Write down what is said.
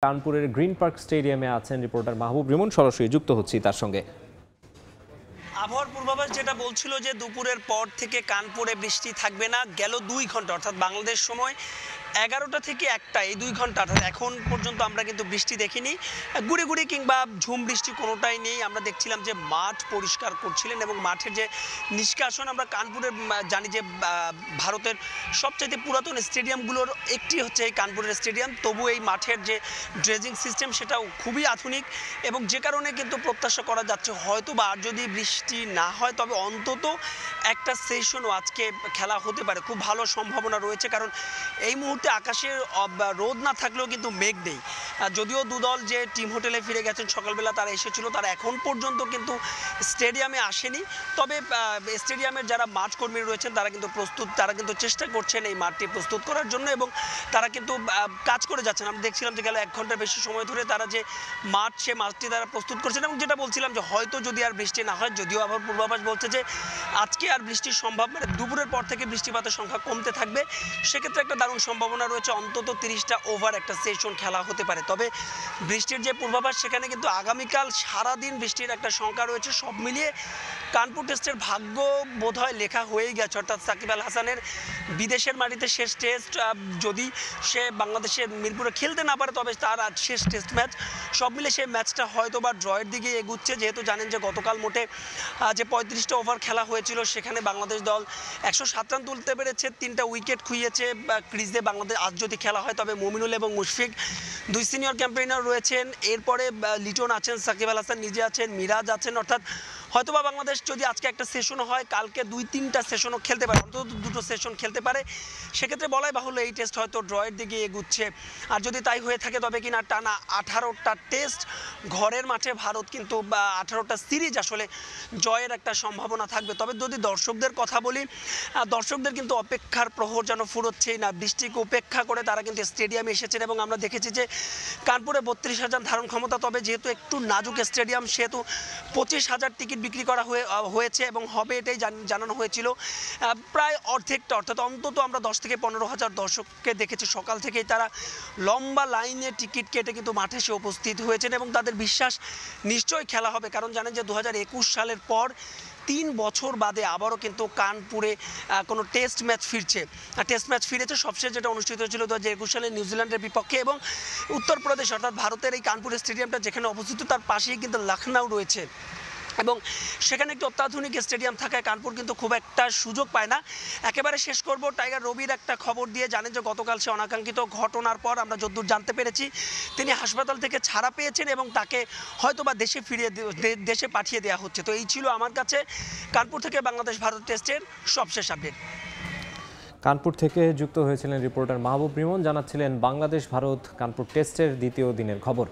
কানপুরের green park স্টেডিয়ামে আছেন রিপোর্টার মাহবুব রিমন, সরাসরি যুক্ত হচ্ছি তার সঙ্গে। আবহাওয়ার পূর্বাভাস যেটা বলছিল যে দুপুরের পর থেকে কানপুরে বৃষ্টি থাকবে না, গেল 2 ঘন্টা অর্থাৎ বাংলাদেশ সময় 11টা থেকে 1টা, এই 2 ঘন্টা অর্থাৎ এখন পর্যন্ত আমরা কিন্তু বৃষ্টি দেখিনি। গুড়ি গুড়ি কিংবা ঝুম বৃষ্টি কোনোটাই নেই। আমরা দেখছিলাম যে মাঠ পরিষ্কার করছিলেন এবং মাঠের যে নিষ্কাশন, আমরা কানপুরের জানি যে ভারতের সবচাইতে পুরাতন স্টেডিয়ামগুলোর একটি হচ্ছে এই কানপুরের স্টেডিয়াম। তবু এই মাঠের যে ড্রেজিং সিস্টেম সেটাও খুবই আধুনিক এবং যে কারণে কিন্তু প্রত্যাশা করা যাচ্ছে হয়তো বা আর যদি বৃষ্টি না হয় তবে অন্তত একটা সেশনও আজকে খেলা হতে পারে, খুব ভালো সম্ভাবনা রয়েছে। কারণ এই মুহূর্তে আকাশে রোদ না থাকলেও কিন্তু মেঘ নেই। যদিও দুদল যে টিম হোটেলে ফিরে গেছেন সকালবেলা, তারা এসেছিল, তারা এখন পর্যন্ত কিন্তু স্টেডিয়ামে আসেনি। তবে স্টেডিয়ামের যারা মাঠ কর্মী রয়েছেন তারা কিন্তু প্রস্তুত, তারা কিন্তু চেষ্টা করছেন এই মাঠটি প্রস্তুত করার জন্য এবং তারা কিন্তু কাজ করে যাচ্ছেন। আমরা দেখছিলাম যে গেল 1 ঘন্টার বেশি সময় ধরে তারা যে মাঠ, সে মাঠটি তারা প্রস্তুত করছেন এবং যেটা বলছিলাম যে হয়তো যদি আর বৃষ্টি না হয়, যদিও আবার পূর্বাভাস বলছে যে আজকে আর বৃষ্টির সম্ভাবনা, মানে দুপুরের পর থেকে বৃষ্টিপাতের সংখ্যা কমতে থাকবে, সেক্ষেত্রে একটা দারুণ সম্ভাবনা রয়েছে অন্তত 30টা ওভার একটা সেশন খেলা হতে পারে। তবে বৃষ্টির যে পূর্বাভাস সেখানে কিন্তু আগামীকাল সারাদিন বৃষ্টির একটা সংখ্যা রয়েছে। সব মিলিয়ে কানপুর টেস্টের ভাগ্য বোধহয় লেখা হয়েই গেছে, অর্থাৎ সাকিব আল হাসানের বিদেশের মাটিতে শেষ টেস্ট। যদি সে বাংলাদেশের মিরপুরে খেলতে না পারে তবে তার আজ শেষ টেস্ট ম্যাচ। সব মিলে সেই ম্যাচটা হয়তো বা ড্রয়ের দিকে এগুচ্ছে, যেহেতু জানেন যে গতকাল মোটে যে 35টা ওভার খেলা হয়েছিল সেখানে বাংলাদেশ দল 107 রান তুলতে পেরেছে, 3টা উইকেট খুইয়েছে। ক্রিজে বাংলাদেশ আজ যদি খেলা হয় তবে মুমিনুল এবং মুশফিক 2 সিনিয়র ক্যাম্পেইনার রয়েছেন, এরপরে লিটন আছেন, সাকিব আল হাসান নিজে আছেন, মিরাজ আছেন। অর্থাৎ হয়তোবা বাংলাদেশ যদি আজকে একটা সেশনও হয়, কালকে 2-3টা সেশনও খেলতে পারে, অন্তত 2টো সেশন খেলতে পারে। সেক্ষেত্রে বলাই বাহুল্য এই টেস্ট হয়তো ড্রয়ের দিকে এগুচ্ছে। আর যদি তাই হয়ে থাকে তবে কিনা টানা 18টা টেস্ট ঘরের মাঠে ভারত কিন্তু 18টা সিরিজ আসলে জয়ের একটা সম্ভাবনা থাকবে। তবে যদি দর্শকদের কথা বলি, দর্শকদের কিন্তু অপেক্ষার প্রহর যেন ফুরোচ্ছেই না। বৃষ্টিকে উপেক্ষা করে তারা কিন্তু স্টেডিয়ামে এসেছেন এবং আমরা দেখেছি যে কানপুরে 32,000 ধারণ ক্ষমতা। তবে যেহেতু একটু নাজুক স্টেডিয়াম সেহেতু 25,000 টিকিট বিক্রি করা হয়েছে এবং হবে, এটাই জানানো হয়েছিল। প্রায় অর্ধেকটা, অর্থাৎ অন্তত আমরা 10 থেকে 15,000 দর্শককে দেখেছি। সকাল থেকেই তারা লম্বা লাইনে টিকিট কেটে কিন্তু মাঠে এসে উপস্থিত হয়েছেন এবং তাদের বিশ্বাস নিশ্চয়ই খেলা হবে। কারণ জানেন যে 2021 সালের পর 3 বছর বাদে আবারও কিন্তু কানপুরে কোনো টেস্ট ম্যাচ ফিরেছে। সবশেষ যেটা অনুষ্ঠিত হয়েছিল 2021 সালে নিউজিল্যান্ডের বিপক্ষে এবং উত্তরপ্রদেশ অর্থাৎ ভারতের এই কানপুর স্টেডিয়ামটা যেখানে অবস্থিত তার পাশেই কিন্তু লখনউ রয়েছে এবং সেখানে একটি অত্যাধুনিক স্টেডিয়াম থাকায় কানপুর কিন্তু খুব একটা সুযোগ পায় না। একেবারে শেষ করব টাইগার রবির একটা খবর দিয়ে। জানেন যে গতকাল সে অনাকাঙ্ক্ষিত ঘটনার পর আমরা যতদূর জানতে পেরেছি তিনি হাসপাতাল থেকে ছাড়া পেয়েছেন এবং তাকে হয়তোবা দেশে পাঠিয়ে দেওয়া হচ্ছে। তো এই ছিল আমার কাছে কানপুর থেকে বাংলাদেশ ভারত টেস্টের সবশেষ আপডেট। কানপুর থেকে যুক্ত হয়েছিলেন রিপোর্টার মাহবুব রিমন, জানাচ্ছিলেন বাংলাদেশ ভারত কানপুর টেস্টের দ্বিতীয় দিনের খবর।